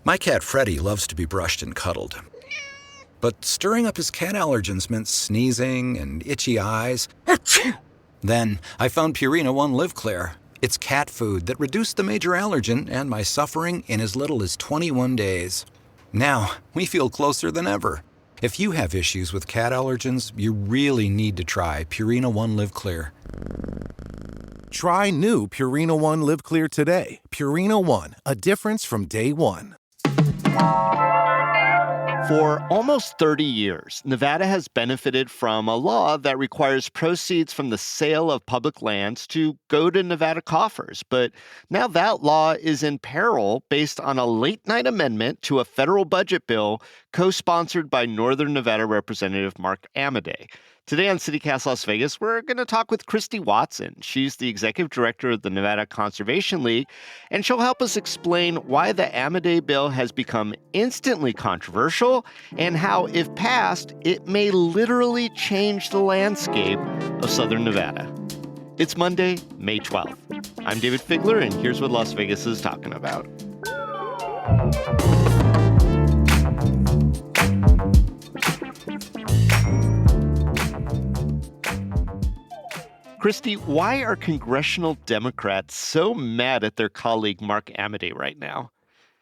My cat Freddie loves to be brushed and cuddled. But stirring up his cat allergens meant sneezing and itchy eyes. Then I found Purina One Live Clear. It's cat food that reduced the major allergen and my suffering in as little as 21 days. Now, we feel closer than ever. If you have issues with cat allergens, you really need to try Purina One Live Clear. Try new Purina One Live Clear today. Purina One, a difference from day one. For almost 30 years, Nevada has benefited from a law that requires proceeds from the sale of public lands to go to Nevada coffers. But now that law is in peril based on a late-night amendment to a federal budget bill co-sponsored by Northern Nevada Representative Mark Amadei. Today on CityCast Las Vegas, we're going to talk with Christy Watson. She's the executive director of the Nevada Conservation League, and she'll help us explain why the Amadei bill has become instantly controversial and how, if passed, it may literally change the landscape of Southern Nevada. It's Monday, May 12th. I'm David Figler, and here's what Las Vegas is talking about. Christy, why are congressional Democrats so mad at their colleague Mark Amadei right now?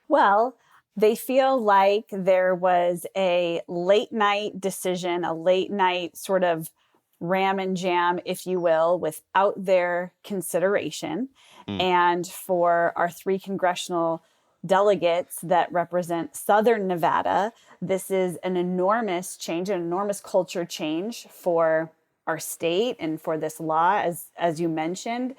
Well, they feel like there was a late night decision, a late night sort of ram and jam, if you will, without their consideration. And for our 3 congressional delegates that represent Southern Nevada, this is an enormous change, an enormous culture change for our state and for this law, as you mentioned.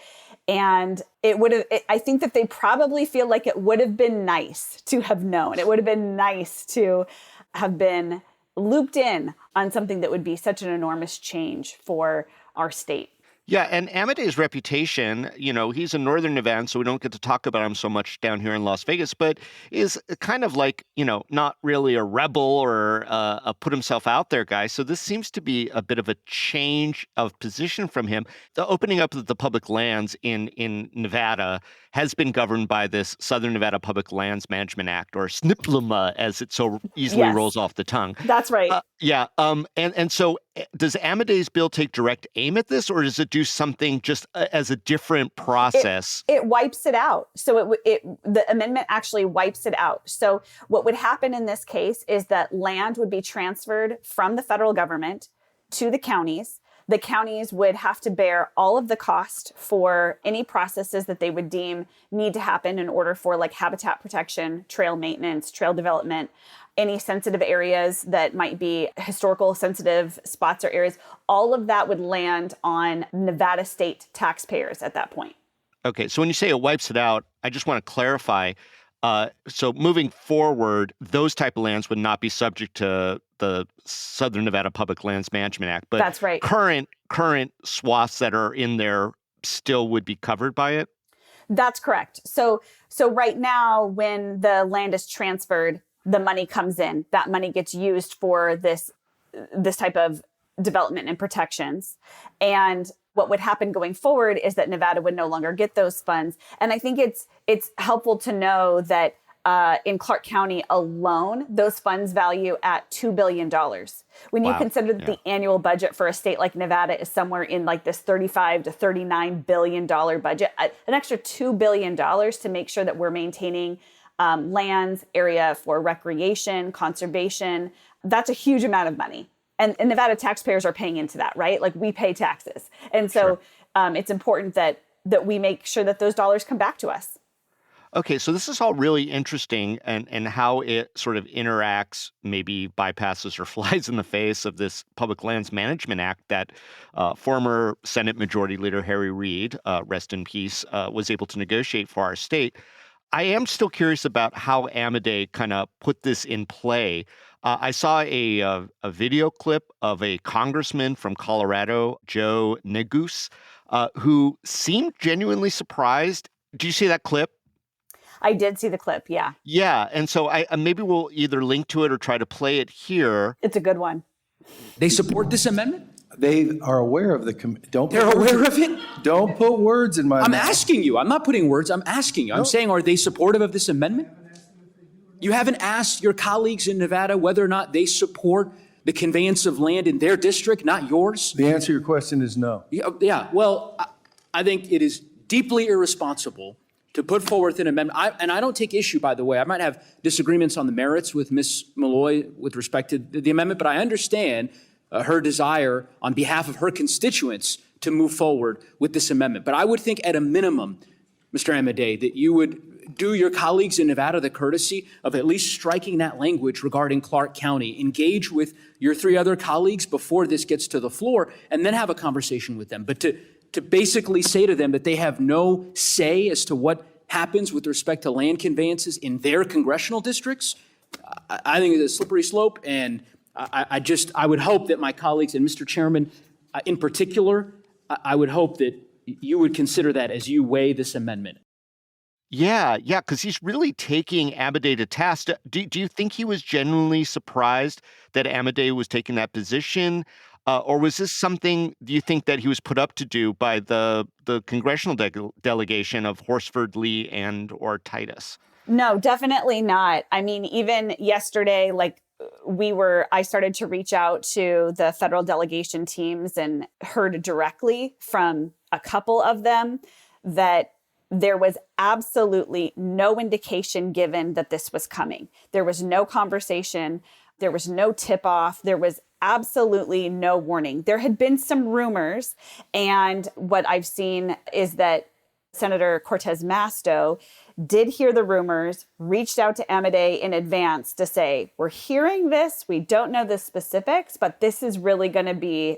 And I think that they probably feel like it would have been nice to have known. It would have been nice to have been looped in on something that would be such an enormous change for our state. Yeah, and Amadei's reputation, he's a Northern Nevadan, so we don't get to talk about him so much down here in Las Vegas, but is kind of like, not really a rebel or a put himself out there guy. So this seems to be a bit of a change of position from him. The opening up of the public lands in Nevada has been governed by this Southern Nevada Public Lands Management Act, or SNPLMA, as it so easily rolls off the tongue. That's right. And so does Amadei's bill take direct aim at this, or does it do something just as a different process? It wipes it out. So the amendment actually wipes it out. So what would happen in this case is that land would be transferred from the federal government to the counties. The counties would have to bear all of the cost for any processes that they would deem need to happen in order for like habitat protection, trail maintenance, trail development, any sensitive areas that might be historical sensitive spots or areas. All of that would land on Nevada state taxpayers at that point. Okay, so when you say it wipes it out, I just want to clarify. So moving forward, those type of lands would not be subject to the Southern Nevada Public Lands Management Act. But that's right. Current swaths that are in there still would be covered by it? That's correct. So right now, when the land is transferred, the money comes in. That money gets used for this type of development and protections. And what would happen going forward is that Nevada would no longer get those funds. And I think it's helpful to know that in Clark County alone, those funds value at $2 billion. When you consider that the annual budget for a state like Nevada is somewhere in like this $35 to $39 billion budget, an extra $2 billion to make sure that we're maintaining lands, area for recreation, conservation, that's a huge amount of money. And Nevada taxpayers are paying into that, right? Like we pay taxes. And so it's important that we make sure that those dollars come back to us. Okay, so this is all really interesting and how it sort of interacts, maybe bypasses or flies in the face of this Public Lands Management Act that former Senate Majority Leader Harry Reid, rest in peace, was able to negotiate for our state. I am still curious about how Amadei kind of put this in play. I saw a video clip of a congressman from Colorado, Joe Neguse, who seemed genuinely surprised. Do you see that clip? I did see the clip, yeah. Yeah, and so maybe we'll either link to it or try to play it here. It's a good one. They support this amendment? They are aware of the They're aware of it? Don't put words in my mouth. I'm asking you. I'm not putting words. I'm asking you. I'm saying, are they supportive of this amendment? You haven't asked your colleagues in Nevada whether or not they support the conveyance of land in their district, not yours? The answer to your question is no. Yeah, well, I think it is deeply irresponsible to put forth an amendment. And I don't take issue, by the way. I might have disagreements on the merits with Ms. Malloy with respect to the amendment, but I understand her desire on behalf of her constituents to move forward with this amendment. But I would think at a minimum, Mr. Amedei, that you would do your colleagues in Nevada the courtesy of at least striking that language regarding Clark County. Engage with your 3 other colleagues before this gets to the floor, and then have a conversation with them. But to basically say to them that they have no say as to what happens with respect to land conveyances in their congressional districts, I think it's a slippery slope. And I would hope that my colleagues, and Mr. Chairman in particular, I would hope that you would consider that as you weigh this amendment. Yeah, because he's really taking Amedei to task. Do you think he was genuinely surprised that Amedei was taking that position? Or was this something, do you think, that he was put up to do by the congressional delegation of Horsford, Lee, and or Titus? No, definitely not. I mean, even yesterday, I started to reach out to the federal delegation teams and heard directly from a couple of them that there was absolutely no indication given that this was coming. There was no conversation. There was no tip-off. There was absolutely no warning. There had been some rumors, and what I've seen is that Senator Cortez Masto did hear the rumors, reached out to Amedei in advance to say, we're hearing this, we don't know the specifics, but this is really going to be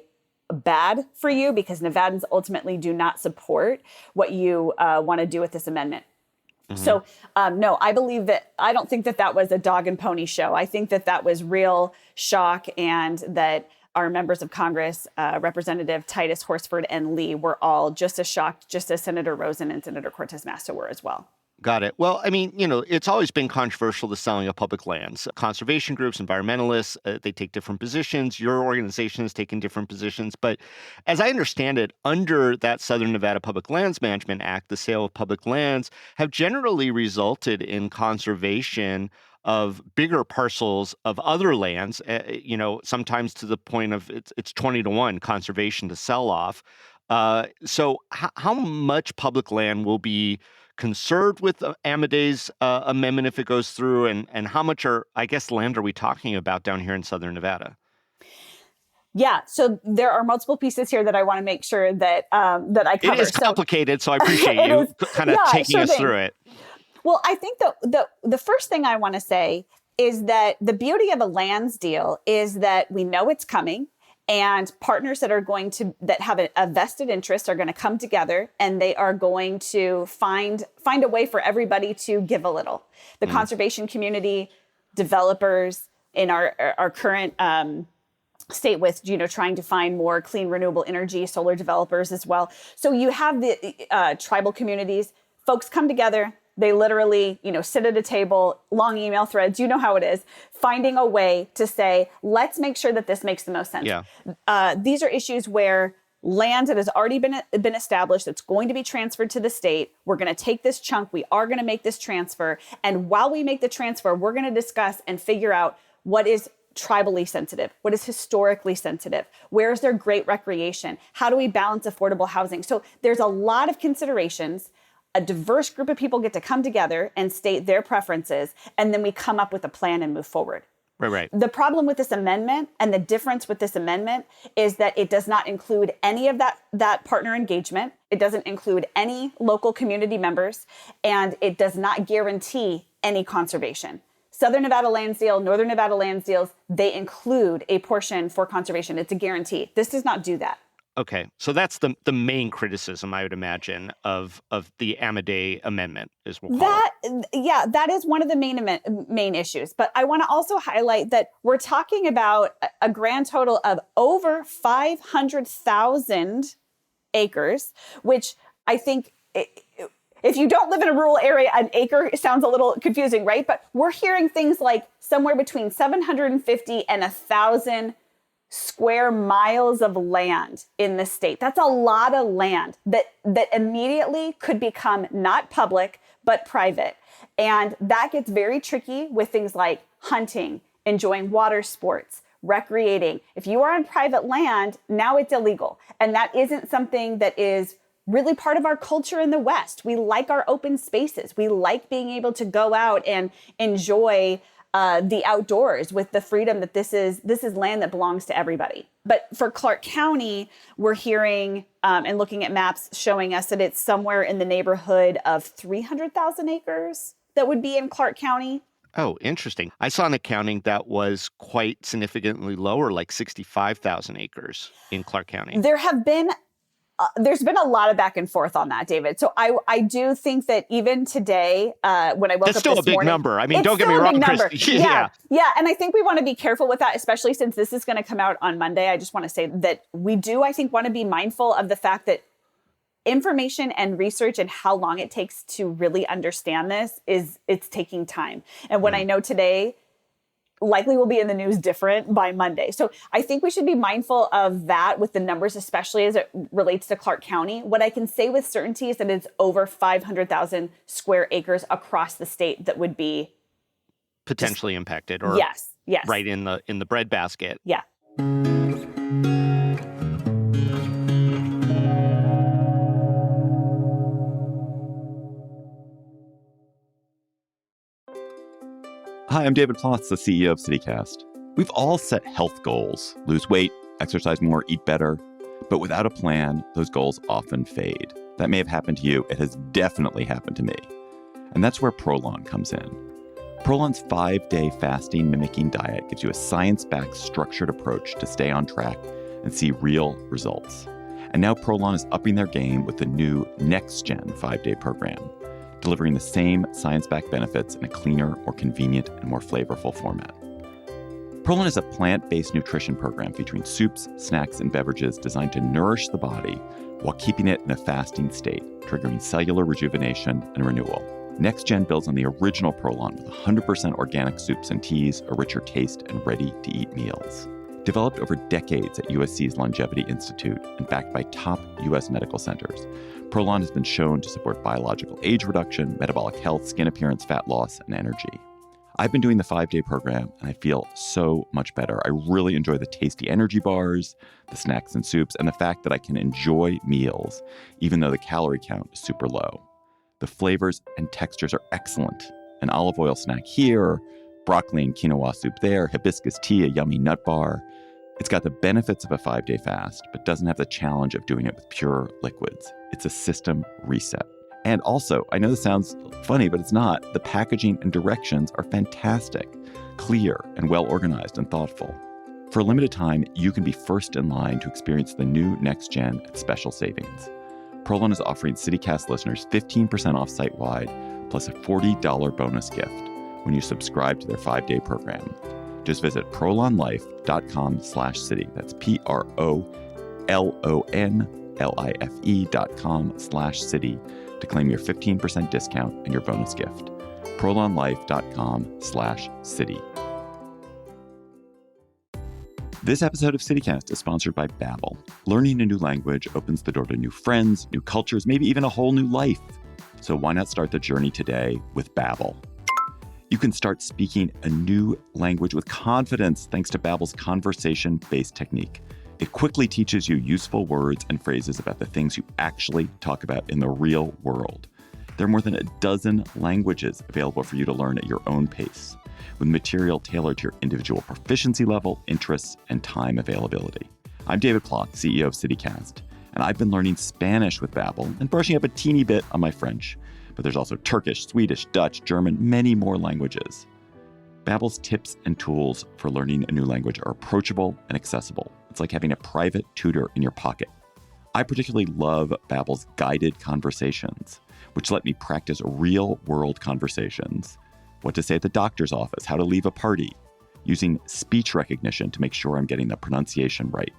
bad for you because Nevadans ultimately do not support what you want to do with this amendment. Mm-hmm. So, no, I don't think that was a dog and pony show. I think that was real shock, and that our members of Congress, Representative Titus, Horsford, and Lee, were all just as shocked, just as Senator Rosen and Senator Cortez Masto were as well. Got it. Well, I mean, it's always been controversial, the selling of public lands. Conservation groups, environmentalists, they take different positions. Your organization has taken different positions. But as I understand it, under that Southern Nevada Public Lands Management Act, the sale of public lands have generally resulted in conservation of bigger parcels of other lands, sometimes to the point of it's 20-1 conservation to sell off. So how much public land will be conserved with Amedei's amendment if it goes through, and how much land are we talking about down here in Southern Nevada? Yeah, so there are multiple pieces here that I want to make sure that I cover. It is complicated, so I appreciate you kind of taking us through it. Well, I think the first thing I want to say is that the beauty of a lands deal is that we know it's coming. And partners that have a vested interest are going to come together, and they are going to find a way for everybody to give a little. The conservation community, developers in our current state with trying to find more clean renewable energy, solar developers as well. So you have the tribal communities. Folks come together. They literally, sit at a table, long email threads, you know how it is, finding a way to say, let's make sure that this makes the most sense. Yeah. These are issues where land that has already been established, that's going to be transferred to the state. We're going to take this chunk. We are going to make this transfer. And while we make the transfer, we're going to discuss and figure out what is tribally sensitive, what is historically sensitive, where is there great recreation, how do we balance affordable housing? So there's a lot of considerations. A diverse group of people get to come together and state their preferences, and then we come up with a plan and move forward. Right. The problem with this amendment, and the difference with this amendment, is that it does not include any of that partner engagement. It doesn't include any local community members, and it does not guarantee any conservation. Southern Nevada Lands Deal, Northern Nevada Lands Deals, they include a portion for conservation. It's a guarantee. This does not do that. Okay, so that's the main criticism, I would imagine, of the Amedei amendment, is we'll call it. Yeah, that is one of the main issues. But I want to also highlight that we're talking about a grand total of over 500,000 acres, which I think, if you don't live in a rural area, an acre sounds a little confusing, right? But we're hearing things like somewhere between 750 and 1,000 square miles of land in the state. That's a lot of land that immediately could become not public, but private. And that gets very tricky with things like hunting, enjoying water sports, recreating. If you are on private land, now it's illegal. And that isn't something that is really part of our culture in the West. We like our open spaces. We like being able to go out and enjoy the outdoors with the freedom that this is land that belongs to everybody. But for Clark County, we're hearing and looking at maps showing us that it's somewhere in the neighborhood of 300,000 acres that would be in Clark County. Oh, interesting. I saw an accounting that was quite significantly lower, like 65,000 acres in Clark County. There's been a lot of back and forth on that, David. So I do think that even today, when I woke That's up still this a big morning, number. I mean, it's don't get me still a wrong, big number. Christy. Yeah. And I think we want to be careful with that, especially since this is going to come out on Monday. I just want to say that we do, I think, want to be mindful of the fact that information and research and how long it takes to really understand this it's taking time. And what I know today likely will be in the news different by Monday. So I think we should be mindful of that with the numbers, especially as it relates to Clark County. What I can say with certainty is that it's over 500,000 square acres across the state that would be Potentially impacted, or yes, right in the breadbasket. Yeah. Hi, I'm David Plotz, the CEO of CityCast. We've all set health goals: lose weight, exercise more, eat better. But without a plan, those goals often fade. That may have happened to you. It has definitely happened to me. And that's where Prolon comes in. Prolon's 5-day fasting mimicking diet gives you a science-backed, structured approach to stay on track and see real results. And now Prolon is upping their game with the new next-gen 5-day program, delivering the same science-backed benefits in a cleaner, more convenient, and more flavorful format. Prolon is a plant-based nutrition program featuring soups, snacks, and beverages designed to nourish the body while keeping it in a fasting state, triggering cellular rejuvenation and renewal. Next Gen builds on the original Prolon with 100% organic soups and teas, a richer taste, and ready-to-eat meals. Developed over decades at USC's Longevity Institute and backed by top U.S. medical centers, Prolon has been shown to support biological age reduction, metabolic health, skin appearance, fat loss, and energy. I've been doing the 5-day program, and I feel so much better. I really enjoy the tasty energy bars, the snacks and soups, and the fact that I can enjoy meals, even though the calorie count is super low. The flavors and textures are excellent. An olive oil snack here, broccoli and quinoa soup there, hibiscus tea, a yummy nut bar. It's got the benefits of a 5-day fast, but doesn't have the challenge of doing it with pure liquids. It's a system reset. And also, I know this sounds funny, but it's not. The packaging and directions are fantastic, clear, and well organized and thoughtful. For a limited time, you can be first in line to experience the new Next Gen at special savings. Prolon is offering CityCast listeners 15% off site-wide, plus a $40 bonus gift when you subscribe to their 5-day program. Just visit prolonlife.com/city. That's PROLONLIFE.com/city to claim your 15% discount and your bonus gift. prolonlife.com/city. This episode of CityCast is sponsored by Babbel. Learning a new language opens the door to new friends, new cultures, maybe even a whole new life. So why not start the journey today with Babbel? You can start speaking a new language with confidence thanks to Babbel's conversation-based technique. It quickly teaches you useful words and phrases about the things you actually talk about in the real world. There are more than a dozen languages available for you to learn at your own pace, with material tailored to your individual proficiency level, interests, and time availability. I'm David Plotz, CEO of CityCast, and I've been learning Spanish with Babbel and brushing up a teeny bit on my French. But there's also Turkish, Swedish, Dutch, German, many more languages. Babbel's tips and tools for learning a new language are approachable and accessible. It's like having a private tutor in your pocket. I particularly love Babbel's guided conversations, which let me practice real-world conversations. What to say at the doctor's office, how to leave a party, using speech recognition to make sure I'm getting the pronunciation right.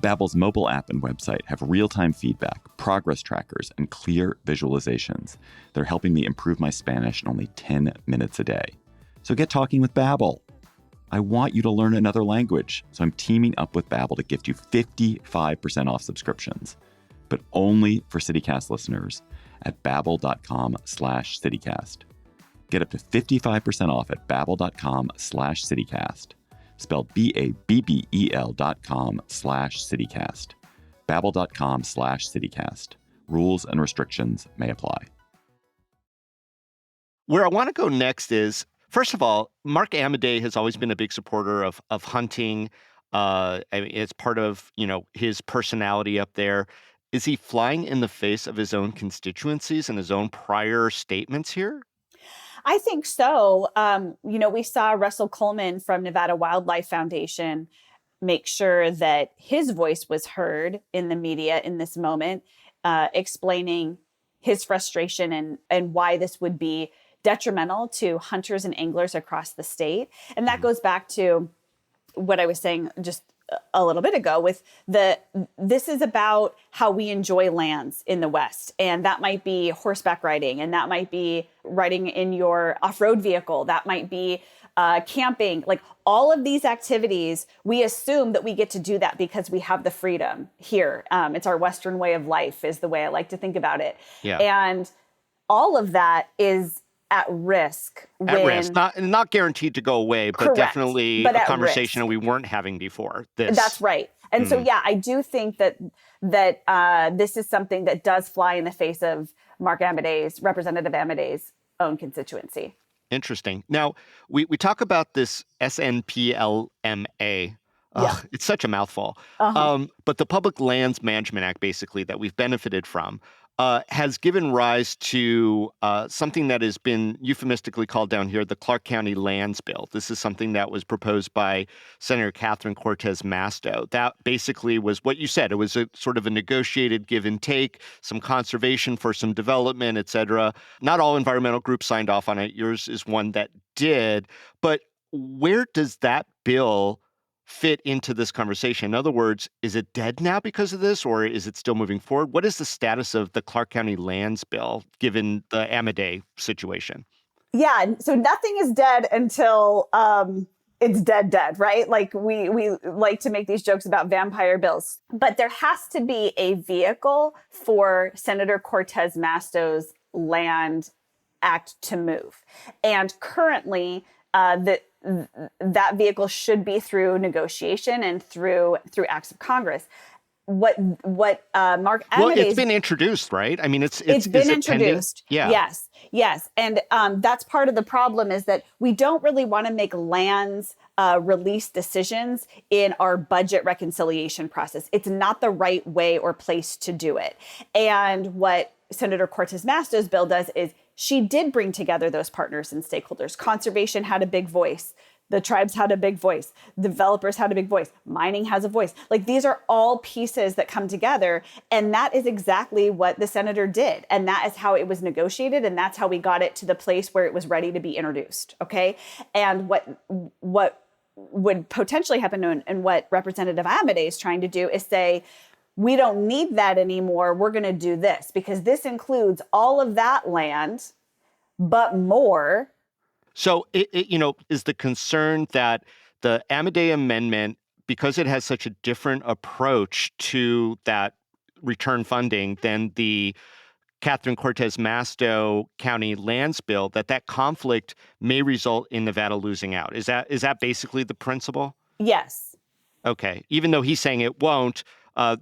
Babbel's mobile app and website have real-time feedback, progress trackers, and clear visualizations. They're helping me improve my Spanish in only 10 minutes a day. So get talking with Babbel. I want you to learn another language, so I'm teaming up with Babbel to gift you 55% off subscriptions, but only for CityCast listeners at babbel.com/CityCast. Get up to 55% off at babbel.com/CityCast, spelled BABBEL.com/CityCast. Babbel.com/CityCast. Rules and restrictions may apply. Where I want to go next is, first of all, Mark Amadei has always been a big supporter of hunting. I mean, it's part of, his personality up there. Is he flying in the face of his own constituencies and his own prior statements here? I think so. We saw Russell Coleman from Nevada Wildlife Foundation make sure that his voice was heard in the media in this moment, explaining his frustration and why this would be detrimental to hunters and anglers across the state. And that goes back to what I was saying just a little bit ago with this is about how we enjoy lands in the West. And that might be horseback riding, and that might be riding in your off-road vehicle. That might be camping. Like all of these activities, we assume that we get to do that because we have the freedom here. It's our Western way of life is the way I like to think about it. Yeah. And all of that is at risk. Not guaranteed to go away, but Correct, definitely but a at conversation risk. we weren't having before. That's right. And so, yeah, I do think that this is something that does fly in the face of Representative Amadei's own constituency. Interesting. Now, we talk about this SNPLMA. It's such a mouthful. But the Public Lands Management Act, basically, that we've benefited from, has given rise to something that has been euphemistically called down here the Clark County Lands Bill. This is something that was proposed by Senator Catherine Cortez Masto. That basically was what you said. It was a sort of a negotiated give and take, some conservation for some development, et cetera. Not all environmental groups signed off on it. Yours is one that did. But where does that bill fit into this conversation? In other words, is it dead now because of this, or is it still moving forward? What is the status of the Clark County Lands Bill, given the Amadei situation? Yeah, so nothing is dead until it's dead, right? Like we like to make these jokes about vampire bills. But there has to be a vehicle for Senator Cortez Masto's Land Act to move. And currently, that vehicle should be through negotiation and through acts of Congress. What Mark Amadei's... Well, it's been introduced, right? I mean, it's been introduced. Yeah. Yes. And that's part of the problem is that we don't really want to make lands release decisions in our budget reconciliation process. It's not the right way or place to do it. And what Senator Cortez Masto's bill does is she did bring together those partners and stakeholders. Conservation had a big voice. The tribes had a big voice. Developers had a big voice. Mining has a voice. Like these are all pieces that come together. And that is exactly what the senator did. And that is how it was negotiated. And that's how we got it to the place where it was ready to be introduced. Okay. And what would potentially happen and what Representative Amadei is trying to do is say, we don't need that anymore. We're going to do this because this includes all of that land, but more. So, is the concern that the Amadei Amendment, because it has such a different approach to that return funding than the Catherine Cortez Masto County Lands Bill, that conflict may result in Nevada losing out? Is that basically the principle? Yes. Okay. Even though he's saying it won't,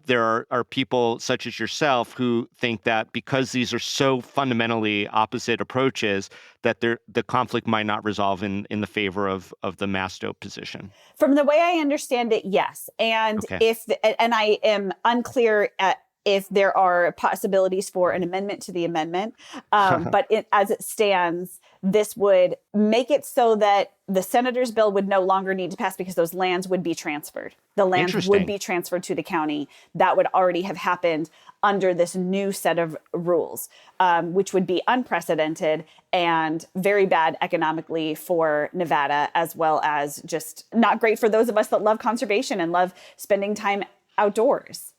there are people such as yourself who think that because these are so fundamentally opposite approaches, that the conflict might not resolve in the favor of the Masto position. From the way I understand it, yes. And okay. And I am unclear if there are possibilities for an amendment to the amendment. But as it stands, this would make it so that the senator's bill would no longer need to pass because those lands would be transferred. The lands would be transferred to the county. That would already have happened under this new set of rules, which would be unprecedented and very bad economically for Nevada, as well as just not great for those of us that love conservation and love spending time outdoors.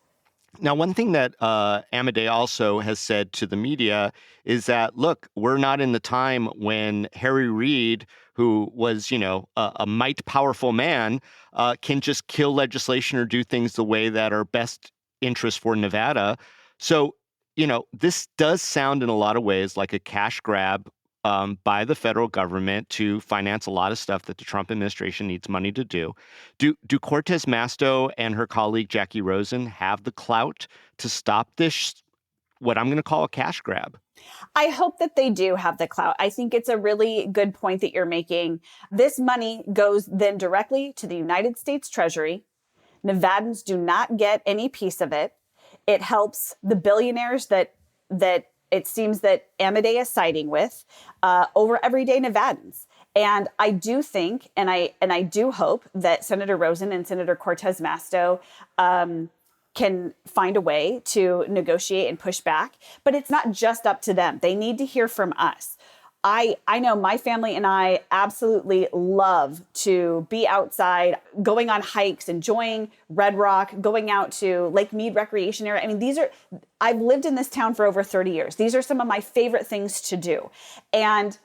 Now, one thing that Amade also has said to the media is that, look, we're not in the time when Harry Reid, who was, a might powerful man, can just kill legislation or do things the way that are best interest for Nevada. So, this does sound in a lot of ways like a cash grab by the federal government to finance a lot of stuff that the Trump administration needs money to do. Do Cortez Masto and her colleague Jackie Rosen have the clout to stop this, what I'm going to call a cash grab? I hope that they do have the clout. I think it's a really good point that you're making. This money goes then directly to the United States Treasury. Nevadans do not get any piece of it. It helps the billionaires that it seems that Amade is siding with over everyday Nevadans. And I do think, and I do hope that Senator Rosen and Senator Cortez Masto can find a way to negotiate and push back. But it's not just up to them. They need to hear from us. I know my family and I absolutely love to be outside, going on hikes, enjoying Red Rock, going out to Lake Mead Recreation Area. I mean, I've lived in this town for over 30 years. These are some of my favorite things to do. And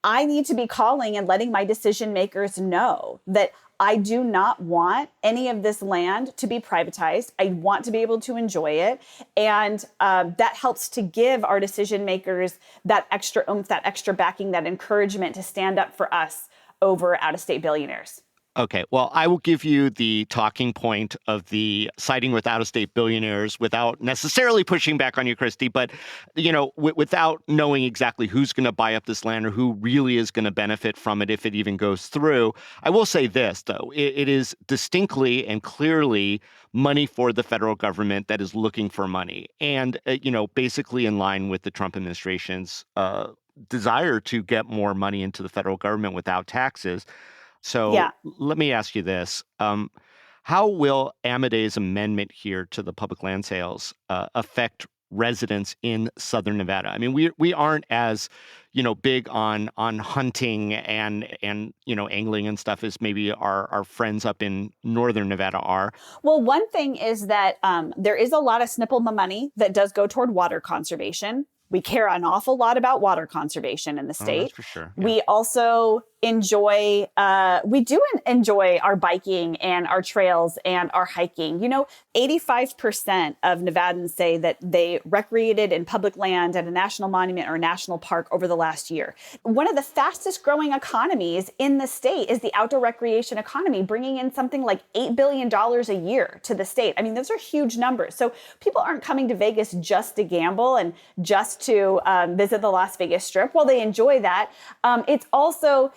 I need to be calling and letting my decision makers know that I do not want any of this land to be privatized. I want to be able to enjoy it. And that helps to give our decision makers that extra oomph, that extra backing, that encouragement to stand up for us over out-of-state billionaires. Okay, well, I will give you the talking point of the siding with out-of-state billionaires without necessarily pushing back on you, Christy, but, without knowing exactly who's going to buy up this land or who really is going to benefit from it if it even goes through. I will say this, though. It is distinctly and clearly money for the federal government that is looking for money and, basically in line with the Trump administration's desire to get more money into the federal government without taxes. So Yeah. let me ask you this. How will Amade's amendment here to the public land sales affect residents in Southern Nevada? I mean, we aren't as, big on hunting and angling and stuff as maybe our friends up in Northern Nevada are. Well, one thing is that there is a lot of SNPL money that does go toward water conservation. We care an awful lot about water conservation in the state. Oh, that's for sure. Yeah. We also enjoy our biking and our trails and our hiking. 85% of Nevadans say that they recreated in public land at a national monument or a national park over the last year. One of the fastest growing economies in the state is the outdoor recreation economy, bringing in something like $8 billion a year to the state. I mean, those are huge numbers. So people aren't coming to Vegas just to gamble and just to visit the Las Vegas Strip. While they enjoy that, it's also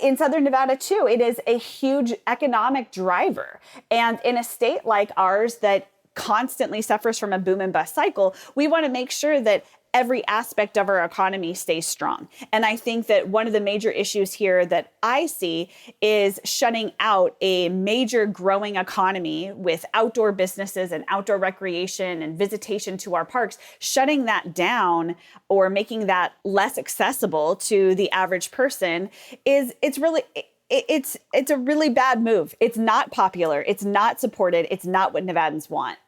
in Southern Nevada, too, it is a huge economic driver. And in a state like ours that constantly suffers from a boom and bust cycle, we want to make sure that every aspect of our economy stays strong. And I think that one of the major issues here that I see is shutting out a major growing economy with outdoor businesses and outdoor recreation and visitation to our parks, shutting that down or making that less accessible to the average person it's a really bad move. It's not popular. It's not supported. It's not what Nevadans want.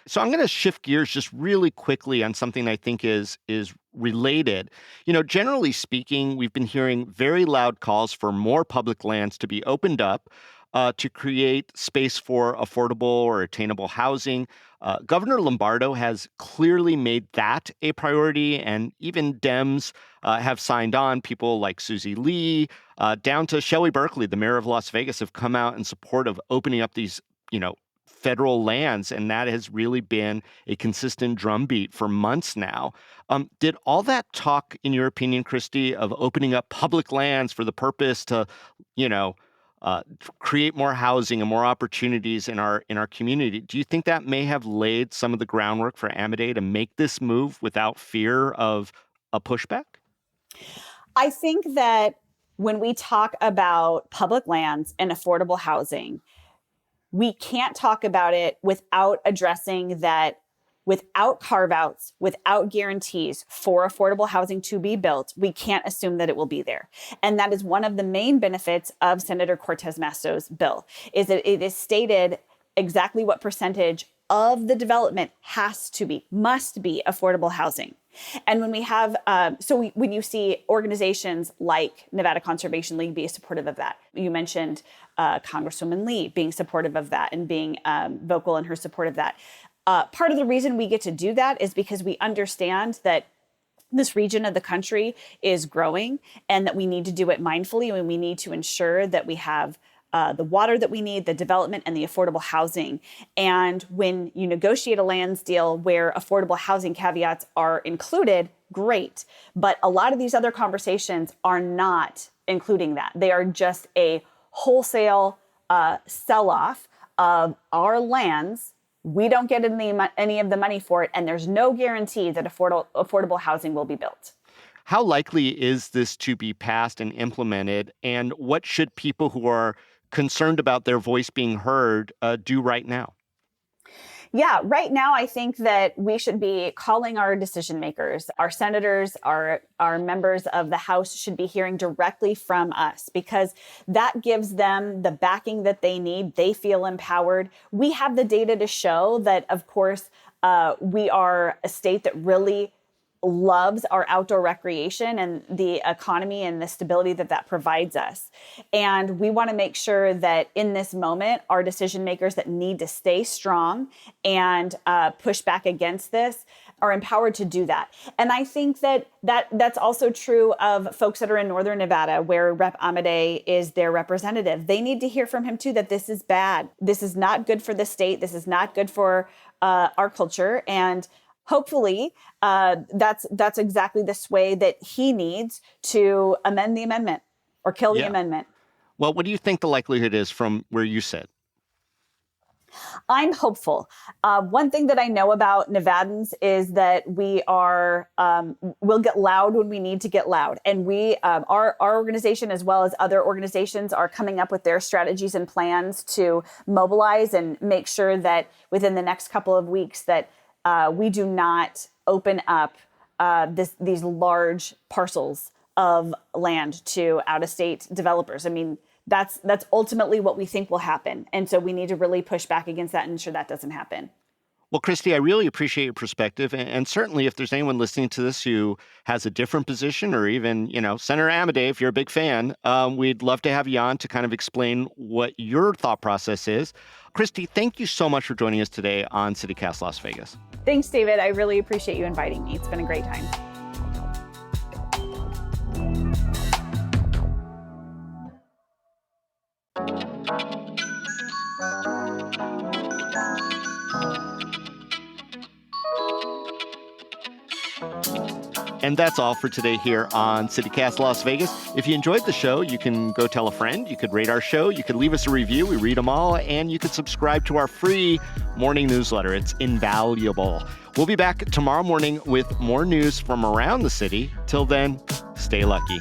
So I'm going to shift gears just really quickly on something I think is related. Generally speaking, we've been hearing very loud calls for more public lands to be opened up to create space for affordable or attainable housing. Governor Lombardo has clearly made that a priority, and even Dems have signed on. People like Susie Lee, down to Shelley Berkeley, the mayor of Las Vegas, have come out in support of opening up these, federal lands, and that has really been a consistent drumbeat for months now. Did all that talk, in your opinion, Christy, of opening up public lands for the purpose to, create more housing and more opportunities in our community, do you think that may have laid some of the groundwork for Amade to make this move without fear of a pushback? I think that when we talk about public lands and affordable housing, we can't talk about it without addressing that without carve-outs, without guarantees for affordable housing to be built, we can't assume that it will be there. And that is one of the main benefits of Senator Cortez Masto's bill, is that it is stated exactly what percentage of the development must be affordable housing. And when we have, when you see organizations like Nevada Conservation League be supportive of that, you mentioned Congresswoman Lee being supportive of that and being vocal in her support of that. Part of the reason we get to do that is because we understand that this region of the country is growing and that we need to do it mindfully, and we need to ensure that we have the water that we need, the development, and the affordable housing. And when you negotiate a lands deal where affordable housing caveats are included, great. But a lot of these other conversations are not including that. They are just a wholesale sell-off of our lands. We don't get any of the money for it, and there's no guarantee that affordable housing will be built. How likely is this to be passed and implemented? And what should people who are concerned about their voice being heard do right now? Yeah, right now, I think that we should be calling our decision makers. Our senators, our members of the House should be hearing directly from us, because that gives them the backing that they need. They feel empowered. We have the data to show that, of course, we are a state that really loves our outdoor recreation and the economy and the stability that provides us. And we want to make sure that in this moment, our decision makers that need to stay strong and push back against this are empowered to do that. And I think that's also true of folks that are in Northern Nevada, where Rep. Amedee is their representative. They need to hear from him too, that this is bad. This is not good for the state. This is not good for our culture. And hopefully, that's exactly the sway that he needs to amend the amendment or kill the amendment. Well, what do you think the likelihood is from where you sit? I'm hopeful. One thing that I know about Nevadans is that we are we'll get loud when we need to get loud, and we our organization, as well as other organizations, are coming up with their strategies and plans to mobilize and make sure that within the next couple of weeks that we do not open up these large parcels of land to out-of-state developers. I mean, that's ultimately what we think will happen. And so we need to really push back against that and ensure that doesn't happen. Well, Christy, I really appreciate your perspective. And certainly if there's anyone listening to this who has a different position, or even, Senator Amedee, if you're a big fan, we'd love to have you on to kind of explain what your thought process is. Christy, thank you so much for joining us today on CityCast Las Vegas. Thanks, David. I really appreciate you inviting me. It's been a great time. And that's all for today here on CityCast Las Vegas. If you enjoyed the show, you can go tell a friend. You could rate our show. You could leave us a review. We read them all. And you could subscribe to our free morning newsletter. It's invaluable. We'll be back tomorrow morning with more news from around the city. Till then, stay lucky.